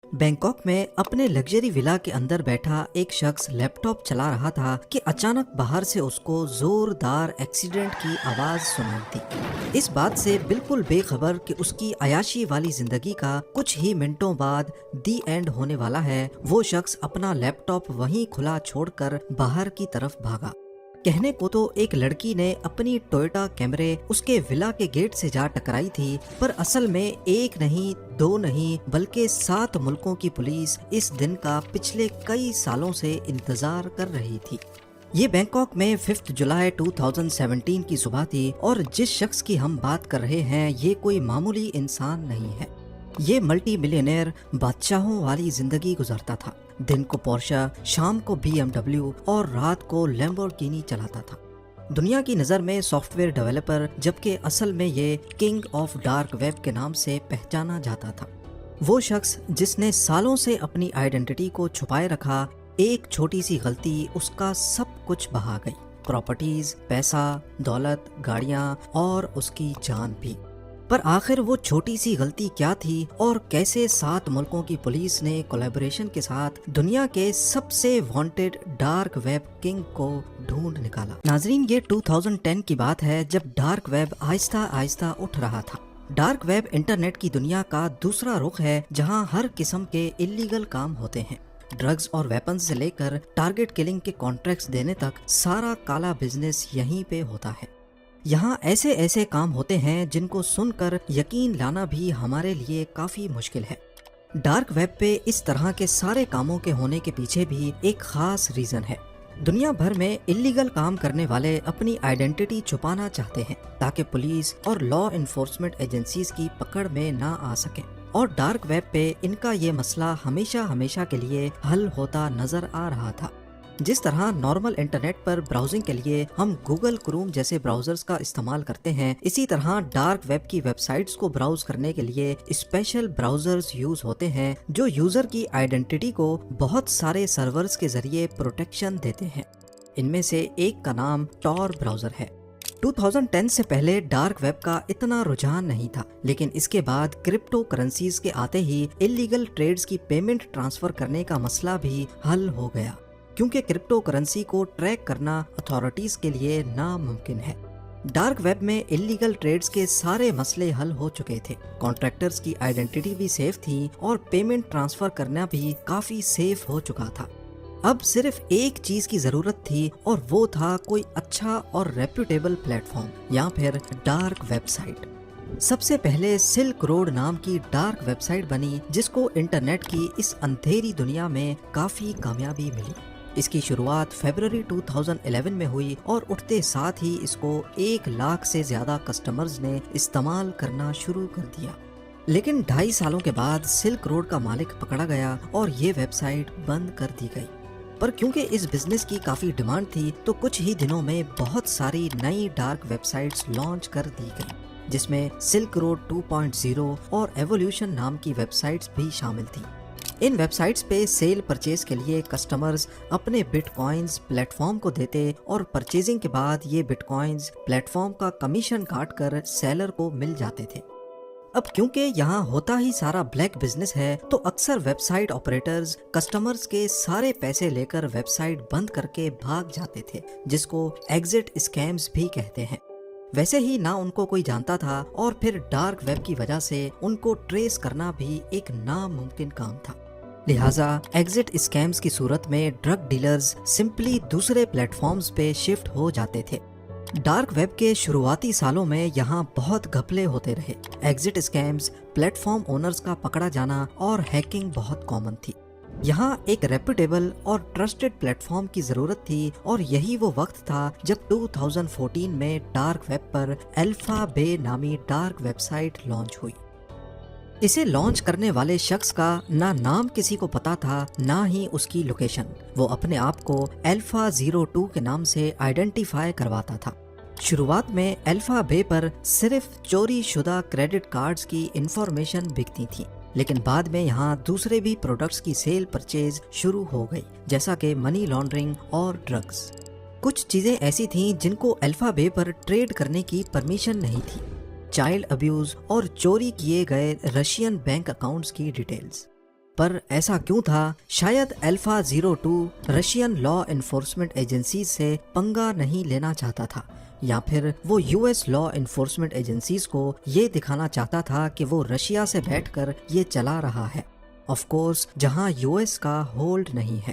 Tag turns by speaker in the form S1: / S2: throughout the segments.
S1: Bangkok में अपने luxury villa के अंदर बैठा एक शख्स लैपटॉप चला रहा था कि अचानक बाहर से उसको जोरदार एक्सीडेंट की आवाज सुनाई दी। इस बात से बिल्कुल बेखबर कि उसकी अयाशी वाली जिंदगी का कुछ ही मिनटों बाद दी एंड होने वाला है, वो शख्स अपना लैपटॉप वहीं खुला छोड़कर बाहर की तरफ भागा। कहने को तो एक लड़की ने अपनी टोयोटा कैमरे उसके विला के गेट से जा टकराई थी, पर असल में एक नहीं, दो नहीं, बल्कि 7 मुल्कों की पुलिस इस दिन का पिछले कई सालों से इंतजार कर रही थी। ये बैंकॉक में 5 जुलाई 2017 की सुबह थी और जिस शख्स की हम बात कर रहे हैं ये कोई मामूली इंसान नहीं है। ये मल्टी मिलियनेयर बादशाहों वाली जिंदगी गुजारता था। दिन को पोर्शा, शाम को BMW और रात को लैम्बोर्गिनी चलाता था। दुनिया की नज़र में सॉफ्टवेयर डेवलपर, जबकि असल में ये किंग ऑफ डार्क वेब के नाम से पहचाना जाता था। वो शख्स जिसने सालों से अपनी आइडेंटिटी को छुपाए रखा, एक छोटी सी गलती उसका सब कुछ बहा गई। प्रॉपर्टीज, पैसा, दौलत, गाड़ियाँ और उसकी जान भी। पर आखिर वो छोटी सी गलती क्या थी और कैसे 7 मुल्कों की पुलिस ने कोलैबोरेशन के साथ दुनिया के सबसे वांटेड डार्क वेब किंग को ढूंढ निकाला। नाजरीन, ये 2010 की बात है जब डार्क वेब आहिस्ता आहिस्ता उठ रहा था। डार्क वेब इंटरनेट की दुनिया का दूसरा रुख है जहां हर किस्म के इलीगल काम होते हैं। ड्रग्स और वेपन्स से लेकर टारगेट किलिंग के कॉन्ट्रैक्ट्स देने तक सारा काला बिजनेस यहीं पे होता है। यहाँ ऐसे ऐसे काम होते हैं जिनको सुनकर यकीन लाना भी हमारे लिए काफी मुश्किल है। डार्क वेब पे इस तरह के सारे कामों के होने के पीछे भी एक खास रीजन है। दुनिया भर में इलीगल काम करने वाले अपनी आइडेंटिटी छुपाना चाहते हैं ताकि पुलिस और लॉ इन्फोर्समेंट एजेंसीज की पकड़ में ना आ सके, और डार्क वेब पे इनका ये मसला हमेशा हमेशा के लिए हल होता नजर आ रहा था। जिस तरह नॉर्मल इंटरनेट पर ब्राउजिंग के लिए हम गूगल क्रोम जैसे ब्राउजर्स का इस्तेमाल करते हैं, इसी तरह डार्क वेब की वेबसाइट्स को ब्राउज करने के लिए स्पेशल ब्राउजर्स यूज होते हैं जो यूजर की आइडेंटिटी को बहुत सारे सर्वर्स के जरिए प्रोटेक्शन देते हैं। इनमें से एक का नाम टॉर ब्राउजर है। 2010 से पहले डार्क वेब का इतना रुझान नहीं था, लेकिन इसके बाद क्रिप्टो करेंसीज के आते ही इलीगल ट्रेड्स की पेमेंट ट्रांसफर करने का मसला भी हल हो गया, क्योंकि क्रिप्टो करेंसी को ट्रैक करना अथॉरिटीज के लिए नामुमकिन है। डार्क वेब में इलीगल ट्रेड्स के सारे मसले हल हो चुके थे। कॉन्ट्रैक्टर्स की आइडेंटिटी भी सेफ थी और पेमेंट ट्रांसफर करना भी काफी सेफ हो चुका था। अब सिर्फ एक चीज की जरूरत थी और वो था कोई अच्छा और रेप्यूटेबल प्लेटफॉर्म या फिर डार्क वेबसाइट। सबसे पहले सिल्क रोड नाम की डार्क वेबसाइट बनी जिसको इंटरनेट की इस अंधेरी दुनिया में काफी कामयाबी मिली। इसकी शुरुआत फरवरी 2011 में हुई और उठते साथ ही इसको 1 लाख से ज्यादा कस्टमर्स ने इस्तेमाल करना शुरू कर दिया। लेकिन 2.5 सालों के बाद सिल्क रोड का मालिक पकड़ा गया और ये वेबसाइट बंद कर दी गई। पर क्योंकि इस बिजनेस की काफी डिमांड थी तो कुछ ही दिनों में बहुत सारी नई डार्क वेबसाइट्स लॉन्च कर दी गई, जिसमें सिल्क रोड 2.0 और एवोल्यूशन नाम की वेबसाइट्स भी शामिल थी। इन वेबसाइट्स पे सेल परचेज के लिए कस्टमर्स अपने बिटकॉइंस प्लेटफॉर्म को देते और परचेजिंग के बाद ये बिटकॉइंस प्लेटफॉर्म का कमीशन काट कर सेलर को मिल जाते थे। अब क्योंकि यहाँ होता ही सारा ब्लैक बिजनेस है तो अक्सर वेबसाइट ऑपरेटर्स कस्टमर्स के सारे पैसे लेकर वेबसाइट बंद करके भाग जाते थे, जिसको एग्जिट स्कैम्स भी कहते हैं। वैसे ही ना उनको कोई जानता था और फिर डार्क वेब की वजह से उनको ट्रेस करना भी एक नामुमकिन काम था। लिहाजा एग्जिट स्कैम्स की सूरत में ड्रग डीलर्स सिंपली दूसरे प्लेटफॉर्म्स पे शिफ्ट हो जाते थे। डार्क वेब के शुरुआती सालों में यहाँ बहुत घपले होते रहे। एग्जिट स्कैम्स, प्लेटफॉर्म ओनर्स का पकड़ा जाना और हैकिंग बहुत कॉमन थी। यहाँ एक रेप्यूटेबल और ट्रस्टेड प्लेटफॉर्म की जरूरत थी और यही वो वक्त था जब 2014 में डार्क वेब पर अल्फा बे नामी डार्क वेबसाइट लॉन्च हुई। इसे लॉन्च करने वाले शख्स का ना नाम किसी को पता था, ना ही उसकी लोकेशन। वो अपने आप को अल्फा 02 के नाम से आइडेंटिफाई करवाता था। शुरुआत में अल्फा बे पर सिर्फ चोरी शुदा क्रेडिट कार्ड्स की इंफॉर्मेशन बिकती थी, लेकिन बाद में यहाँ दूसरे भी प्रोडक्ट्स की सेल परचेज शुरू हो गई, जैसा कि मनी लॉन्ड्रिंग और ड्रग्स। कुछ चीजें ऐसी थीं जिनको अल्फा बे पर ट्रेड करने की परमिशन नहीं थी। चाइल्ड अब्यूज और चोरी किए गए रशियन बैंक अकाउंट्स की डिटेल्स। پر ایسا کیوں تھا؟ شاید alpha 02 Russian law enforcement agencies سے پنگا نہیں لینا چاہتا تھا، یا پھر وہ U S law enforcement agencies کو یہ دکھانا چاہتا تھا کہ وہ رشیا سے بیٹھ کر یہ چلا رہا ہے، آف کورس جہاں یو ایس کا ہولڈ نہیں ہے۔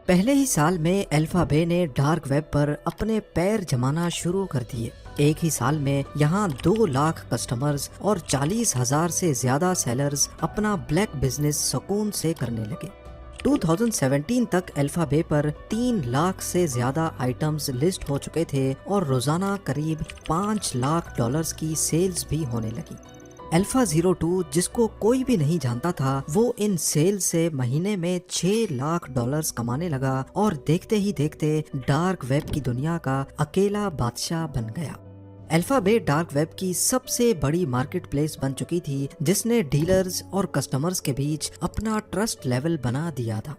S1: پہلے ہی سال میں الفا بے نے ڈارک ویب پر اپنے پیر جمانا شروع کر دیے۔ ایک ہی سال میں یہاں 2 لاکھ کسٹمرز اور 40,000 سے زیادہ سیلرز اپنا بلیک بزنس سکون سے کرنے لگے۔ 2017 تک الفا بے پر 3 لاکھ سے زیادہ آئٹمز لسٹ ہو چکے تھے اور روزانہ قریب $5 لاکھ کی سیلز بھی ہونے لگی۔ الفا 02 جس کو کوئی بھی نہیں جانتا تھا، وہ ان سیل سے مہینے میں $6 لاکھ کمانے لگا اور دیکھتے ہی دیکھتے ڈارک ویب کی دنیا کا اکیلا بادشاہ بن گیا۔ الفا بے ڈارک ویب کی سب سے بڑی مارکیٹ پلیس بن چکی تھی، جس نے ڈیلرز اور کسٹمرز کے بیچ اپنا ٹرسٹ لیول بنا دیا تھا۔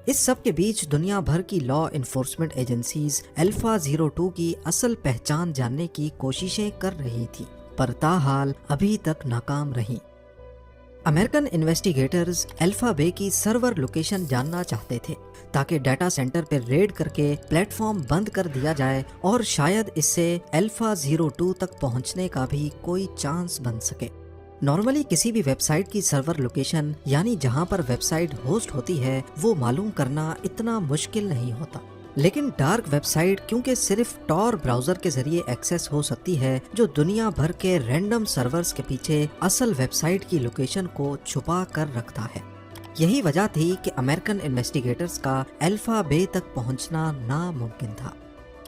S1: اس سب کے بیچ دنیا بھر کی لا انفورسمنٹ ایجنسیز الفا 02 کی اصل پہچان جاننے کی کوششیں کر رہی تھی، پر تاحال ابھی تک ناکام رہیں۔ امریکن انویسٹیگیٹرز الفا بے کی سرور لوکیشن جاننا چاہتے تھے تاکہ ڈیٹا سینٹر پر ریڈ کر کے پلیٹ فارم بند کر دیا جائے اور شاید اس سے الفا 02 تک پہنچنے کا بھی کوئی چانس بن سکے۔ نارملی کسی بھی ویب سائٹ کی سرور لوکیشن یعنی جہاں پر ویب سائٹ ہوسٹ ہوتی ہے وہ معلوم کرنا اتنا مشکل نہیں ہوتا، لیکن ڈارک ویب سائٹ کیونکہ صرف ٹور براؤزر کے ذریعے ایکسیس ہو سکتی ہے، جو دنیا بھر کے رینڈم سرورز کے پیچھے اصل ویب سائٹ کی لوکیشن کو چھپا کر رکھتا ہے۔ یہی وجہ تھی کہ امریکن انویسٹیگیٹرز کا الفا بے تک پہنچنا ناممکن تھا،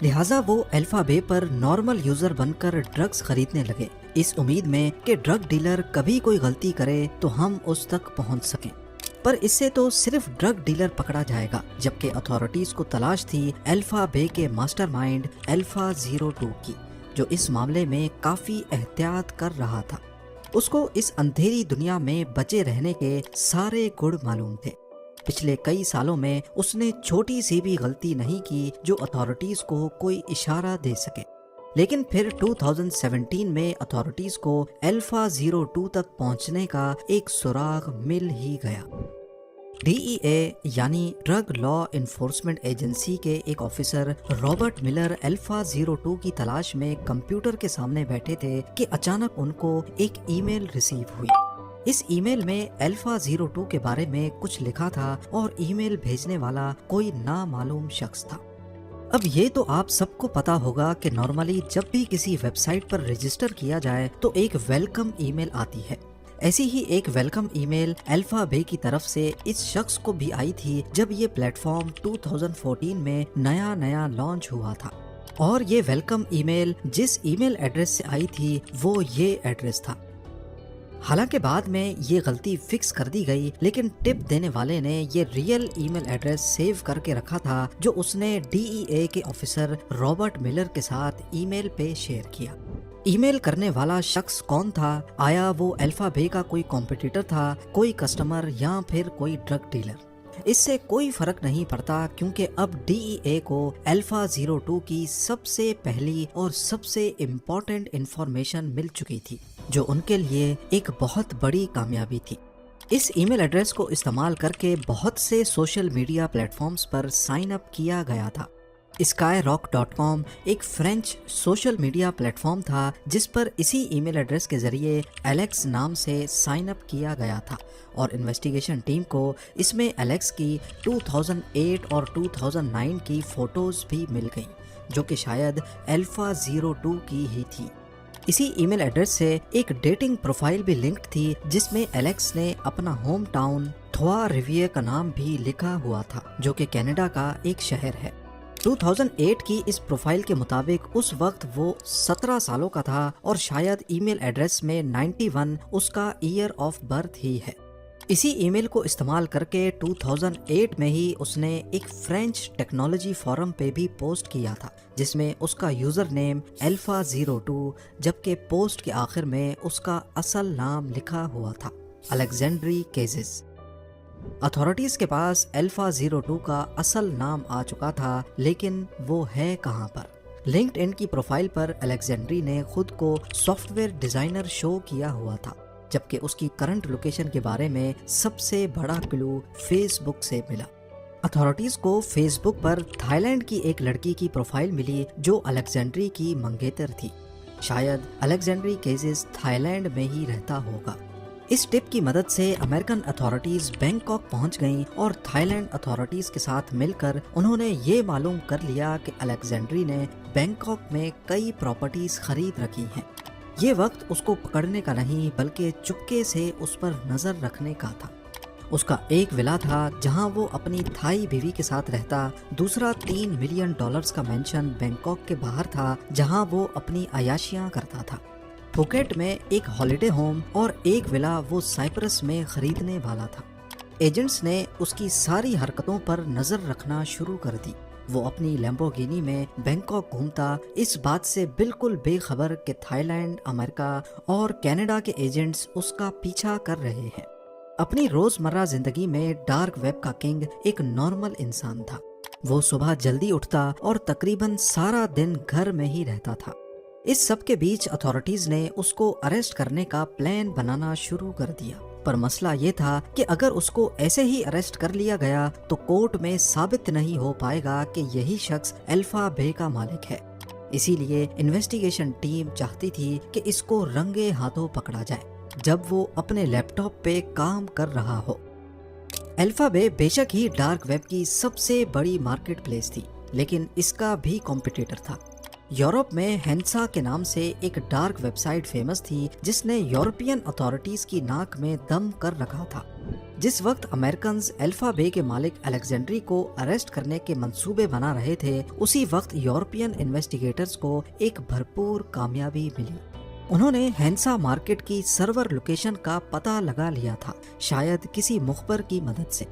S1: لہٰذا وہ الفا بے پر نارمل یوزر بن کر ڈرگز خریدنے لگے، اس امید میں کہ ڈرگ ڈیلر کبھی کوئی غلطی کرے تو ہم اس تک پہنچ سکیں۔ پر اس سے تو صرف ڈرگ ڈیلر پکڑا جائے گا، جبکہ اتھارٹیز کو تلاش تھی الفا بے کے ماسٹر مائنڈ الفا 02 کی، جو اس معاملے میں کافی احتیاط کر رہا تھا۔ اس کو اس اندھیری دنیا میں بچے رہنے کے سارے گڑ معلوم تھے۔ پچھلے کئی سالوں میں اس نے چھوٹی سی بھی غلطی نہیں کی جو اتھارٹیز کو کوئی اشارہ دے سکے، لیکن پھر 2017 میں اتھارٹیز کو الفا 02 تک پہنچنے کا ایک سراغ مل ہی گیا۔ ڈی ای اے یعنی ڈرگ لا انفورسمنٹ ایجنسی کے ایک آفیسر رابرٹ ملر الفا 02 کی تلاش میں کمپیوٹر کے سامنے بیٹھے تھے کہ اچانک ان کو ایک ای میل ریسیو ہوئی۔ اس ای میل میں الفا 02 کے بارے میں کچھ لکھا تھا اور ای میل بھیجنے والا کوئی نامعلوم شخص تھا۔ اب یہ تو آپ سب کو پتا ہوگا کہ نارملی جب بھی کسی ویب سائٹ پر رجسٹر کیا جائے تو ایک ویلکم ای میل آتی ہے۔ ایسی ہی ایک ویلکم ای میل الفا بے کی طرف سے اس شخص کو بھی آئی تھی جب یہ پلیٹ فارم 2014 میں نیا لانچ ہوا تھا، اور یہ ویلکم ای میل جس ای میل ایڈریس سے آئی تھی وہ یہ ایڈریس تھا۔ حالانکہ بعد میں یہ غلطی فکس کر دی گئی، لیکن ٹپ دینے والے نے یہ ریئل ای میل ایڈریس سیو کر کے رکھا تھا جو اس نے ڈی ای اے کے آفیسر رابرٹ ملر کے ساتھ ای میل پہ شیئر کیا۔ ای میل کرنے والا شخص کون تھا؟ آیا وہ الفا بے کا کوئی کمپٹیٹر تھا، کوئی کسٹمر، یا پھر کوئی ڈرگ ڈیلر؟ اس سے کوئی فرق نہیں پڑتا، کیونکہ اب ڈی ای اے کو الفا 02 کی سب سے پہلی اور سب سے امپورٹنٹ انفارمیشن مل چکی تھی، جو ان کے لیے ایک بہت بڑی کامیابی تھی۔ اس ای میل ایڈریس کو استعمال کر کے بہت سے سوشل میڈیا پلیٹ فارمز پر سائن اپ کیا گیا تھا۔ skyrock.com ایک French social media plate form تھا جس پر اسی ای میل ایڈریس کے ذریعے الیکس نام سے سائن اپ کیا گیا تھا، اور انویسٹیگیشن ٹیم کو اس میں الیکس کی 2008 اور 2009 کی فوٹوز بھی مل گئیں، جو کہ شاید الفا 02 کی ہی تھی۔ اسی ای میل ایڈریس سے ایک ڈیٹنگ پروفائل بھی لنکڈ تھی جس میں الیکس نے اپنا ہوم ٹاؤن تھوا ریویے کا نام بھی لکھا ہوا تھا، جو کہ کینیڈا کا ایک شہر ہے۔ 2008 کی اس پروفائل کے مطابق اس وقت وہ 17 سالوں کا تھا، اور شاید ای میل ایڈریس میں 91 اس کا ایئر آف برتھ ہی ہے۔ اسی ای میل کو استعمال کر کے 2008 میں ہی اس نے ایک فرینچ ٹیکنالوجی فورم پہ بھی پوسٹ کیا تھا جس میں اس کا یوزر نیم الفا 02، جبکہ پوسٹ کے آخر میں اس کا اصل نام لکھا ہوا تھا، الیگزینڈری کیزز۔ اتھارٹیز کے پاس الفا 02 کا اصل نام آ چکا تھا، لیکن وہ ہے کہاں پر؟ لنکڈ ان کی پروفائل پر الیگزینڈری نے خود کو سافٹ ویئر ڈیزائنر شو کیا ہوا تھا۔ जबकि उसकी करंट लोकेशन के बारे में सबसे बड़ा क्लू फेसबुक से मिला। अथॉरिटीज को फेसबुक पर थाईलैंड की एक लड़की की प्रोफाइल मिली जो अलेक्जेंड्री की मंगेतर थी। शायद अलेक्जेंड्री केजेस थाईलैंड में ही रहता होगा। इस टिप की मदद से अमेरिकन अथॉरिटीज बैंकॉक पहुंच गईं और थाईलैंड अथॉरिटीज के साथ मिलकर उन्होंने ये मालूम कर लिया कि अलेक्जेंड्री ने बैंकॉक में कई प्रॉपर्टीज खरीद रखी हैं। ये वक्त उसको पकड़ने का नहीं बल्कि चुपके से उस पर नजर रखने का था। उसका एक विला था जहां वो अपनी थाई बीवी के साथ रहता, दूसरा $3 मिलियन का मेंशन बैंकॉक के बाहर था जहां वो अपनी अयाशियां करता था। फुकेट में एक हॉलिडे होम और एक विला वो साइप्रस में खरीदने वाला था। एजेंट्स ने उसकी सारी हरकतों पर नजर रखना शुरू कर दी। वो अपनी लैम्बोर्गिनी में बैंकॉक घूमता, इस बात से बिल्कुल बेखबर कि थाईलैंड, अमेरिका और कनाडा के एजेंट्स उसका पीछा कर रहे हैं। अपनी रोजमर्रा जिंदगी में डार्क वेब का किंग एक नॉर्मल इंसान था। वो सुबह जल्दी उठता और तकरीबन सारा दिन घर में ही रहता था। इस सब के बीच अथॉरिटीज ने उसको अरेस्ट करने का प्लान बनाना शुरू कर दिया, पर मसला ये था कि अगर उसको ऐसे ही अरेस्ट कर लिया गया तो कोर्ट में साबित नहीं हो पाएगा कि यही शख्स अल्फा बे का मालिक है। इसीलिए इन्वेस्टिगेशन टीम चाहती थी कि इसको रंगे हाथों पकड़ा जाए जब वो अपने लैपटॉप पे काम कर रहा हो। अल्फा बे बेशक ही डार्क वेब की सबसे बड़ी मार्केट प्लेस थी, लेकिन इसका भी कॉम्पिटिटर था। यूरोप में हेंसा के नाम से एक डार्क वेबसाइट फेमस थी जिसने यूरोपियन अथॉरिटीज की नाक में दम कर रखा था। जिस वक्त अमेरिकन अल्फा बे के मालिक अलेक्जेंड्री को अरेस्ट करने के मंसूबे बना रहे थे, उसी वक्त यूरोपियन इन्वेस्टिगेटर्स को एक भरपूर कामयाबी मिली। उन्होंने हेंसा मार्केट की सर्वर लोकेशन का पता लगा लिया था, शायद किसी मुखबर की मदद से।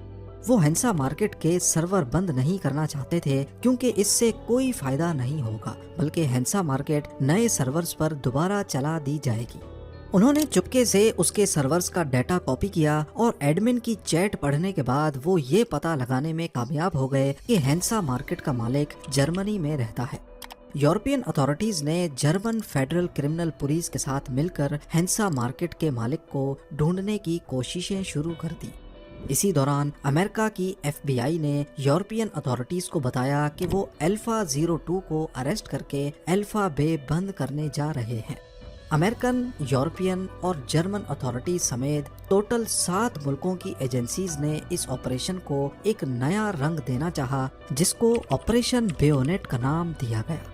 S1: वो हेंसा मार्केट के सर्वर बंद नहीं करना चाहते थे क्योंकि इससे कोई फायदा नहीं होगा, बल्कि हेंसा मार्केट नए सर्वर्स पर दोबारा चला दी जाएगी। उन्होंने चुपके से उसके सर्वर्स का डाटा कॉपी किया और एडमिन की चैट पढ़ने के बाद वो ये पता लगाने में कामयाब हो गए कि हेंसा मार्केट का मालिक जर्मनी में रहता है। यूरोपियन अथॉरिटीज ने जर्मन फेडरल क्रिमिनल पुलिस के साथ मिलकर हेंसा मार्केट के मालिक को ढूंढने की कोशिशें शुरू कर दी। इसी दौरान अमेरिका की FBI ने यूरोपियन अथॉरिटीज को बताया कि वो अल्फा 02 को अरेस्ट करके अल्फा बे बंद करने जा रहे हैं। अमेरिकन, यूरोपियन और जर्मन अथॉरिटीज समेत टोटल 7 मुल्कों की एजेंसीज ने इस ऑपरेशन को एक नया रंग देना चाहा, जिसको ऑपरेशन बेयोनेट का नाम दिया गया।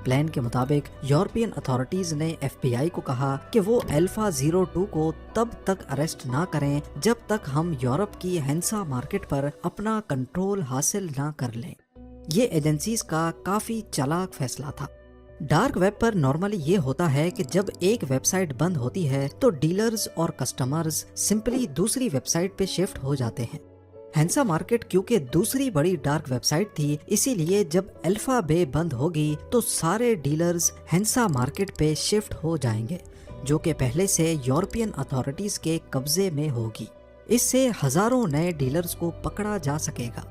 S1: प्लान के मुताबिक यूरोपियन अथॉरिटीज ने FBI को कहा कि वो अल्फा 02 को तब तक अरेस्ट ना करें जब तक हम यूरोप की हेंसा मार्केट पर अपना कंट्रोल हासिल ना कर लें। ये एजेंसीज का काफी चालाक फैसला था। डार्क वेब पर नॉर्मली ये होता है कि जब एक वेबसाइट बंद होती है तो डीलर्स और कस्टमर्स सिंपली दूसरी वेबसाइट पे शिफ्ट हो जाते हैं। हेंसा मार्केट क्योंकि दूसरी बड़ी डार्क वेबसाइट थी, इसीलिए जब अल्फा बे बंद होगी तो सारे डीलर्स हेंसा मार्केट पे शिफ्ट हो जाएंगे, जो कि पहले से यूरोपियन अथॉरिटीज के कब्जे में होगी। इससे हजारों नए डीलर्स को पकड़ा जा सकेगा।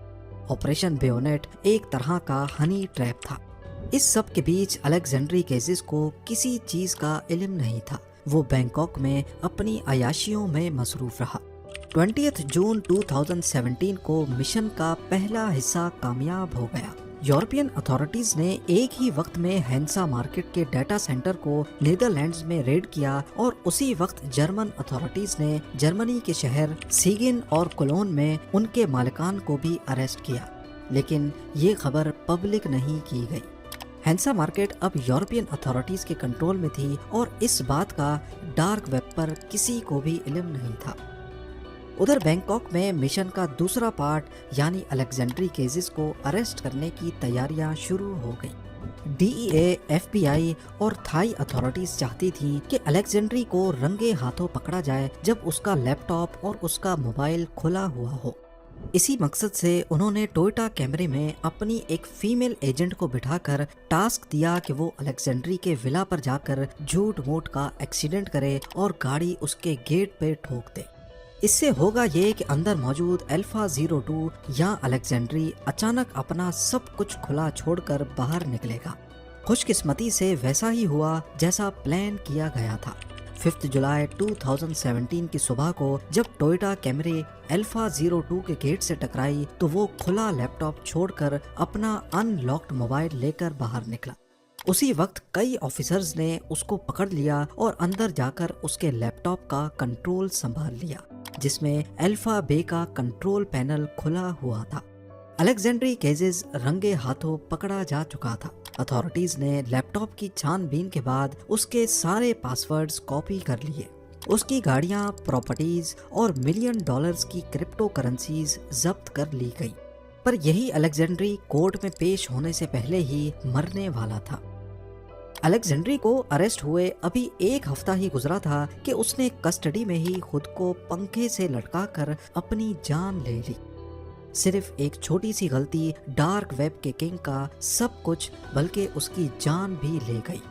S1: ऑपरेशन बेयोनेट एक तरह का हनी ट्रैप था। इस सब के बीच अलेक्जेंड्री केजेस को किसी चीज का इल्म नहीं था। वो बैंकॉक में अपनी अयाशियों में मसरूफ रहा। 20 जून 2017 को मिशन का पहला हिस्सा कामयाब हो गया। यूरोपियन अथॉरिटीज ने एक ही वक्त में हेंसा मार्केट के डाटा सेंटर को नीदरलैंड्स में रेड किया और उसी वक्त जर्मन अथॉरिटीज ने जर्मनी के शहर सीगिन और कोलोन में उनके मालिकान को भी अरेस्ट किया, लेकिन ये खबर पब्लिक नहीं की गई। हेंसा मार्केट अब यूरोपियन अथॉरिटीज के कंट्रोल में थी और इस बात का डार्क वेब पर किसी को भी इल्म नहीं था। उधर बैंकॉक में मिशन का दूसरा पार्ट यानी अलेक्जेंड्री केजेस को अरेस्ट करने की तैयारियां शुरू हो गई। DEA, FBI और थाई अथॉरिटीज चाहती थी कि अलेक्जेंड्री को रंगे हाथों पकड़ा जाए जब उसका लैपटॉप और उसका मोबाइल खुला हुआ हो। इसी मकसद से उन्होंने टोयोटा कैमरे में अपनी एक फीमेल एजेंट को बिठाकर टास्क दिया कि वो अलेक्जेंड्री के विला पर जाकर झूठ मूठ का एक्सीडेंट करे और गाड़ी उसके गेट पे ठोक दे। इससे होगा ये कि अंदर मौजूद अल्फा 02 या अलेक्जेंड्री अचानक अपना सब कुछ खुला छोड़कर बाहर निकलेगा। खुशकिस्मती से वैसा ही हुआ जैसा प्लान किया गया था। 5 जुलाई 2017 की सुबह को जब टोयोटा कैमरी अल्फा 02 के गेट से टकराई तो वो खुला लैपटॉप छोड़कर अपना अनलॉक्ड मोबाइल लेकर बाहर निकला। उसी वक्त कई ऑफिसर्स ने उसको पकड़ लिया और अंदर जाकर उसके लैपटॉप का कंट्रोल संभाल लिया, जिसमें अल्फा बे का कंट्रोल पैनल खुला हुआ था। अलेक्जेंड्री केजेस रंगे हाथों पकड़ा जा चुका था। अथॉरिटीज ने लैपटॉप की छानबीन के बाद उसके सारे पासवर्ड्स कॉपी कर लिए। उसकी गाड़ियां, प्रॉपर्टीज और $1 मिलियन की क्रिप्टो करेंसीज जब्त कर ली गई। पर यही अलेक्जेंड्री कोर्ट में पेश होने से पहले ही मरने वाला था। अलेक्जेंड्री को अरेस्ट हुए अभी 1 हफ्ता ही गुजरा था कि उसने कस्टडी में ही खुद को पंखे से लटकाकर अपनी जान ले ली। सिर्फ एक छोटी सी गलती डार्क वेब के किंग का सब कुछ बल्कि उसकी जान भी ले गई।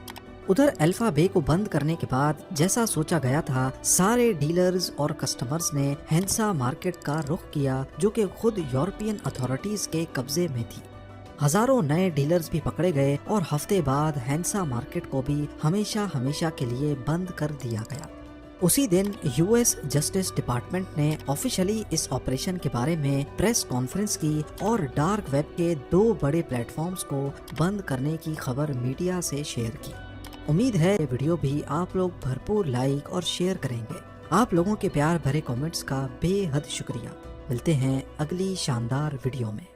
S1: उधर अल्फा बे को बंद करने के बाद जैसा सोचा गया था, सारे डीलर्स और कस्टमर्स ने हैंसा मार्केट का रुख किया, जो कि खुद यूरोपियन अथॉरिटीज के कब्जे में थी। हजारों नए डीलर्स भी पकड़े गए और हफ्ते बाद हैंसा मार्केट को भी हमेशा हमेशा के लिए बंद कर दिया गया। उसी दिन यूएस जस्टिस डिपार्टमेंट ने ऑफिशियली इस ऑपरेशन के बारे में प्रेस कॉन्फ्रेंस की और डार्क वेब के 2 बड़े प्लेटफॉर्म्स को बंद करने की खबर मीडिया से शेयर की। उम्मीद है ये वीडियो भी आप लोग भरपूर लाइक और शेयर करेंगे। आप लोगों के प्यार भरे कमेंट्स का बेहद शुक्रिया। मिलते हैं अगली शानदार वीडियो में।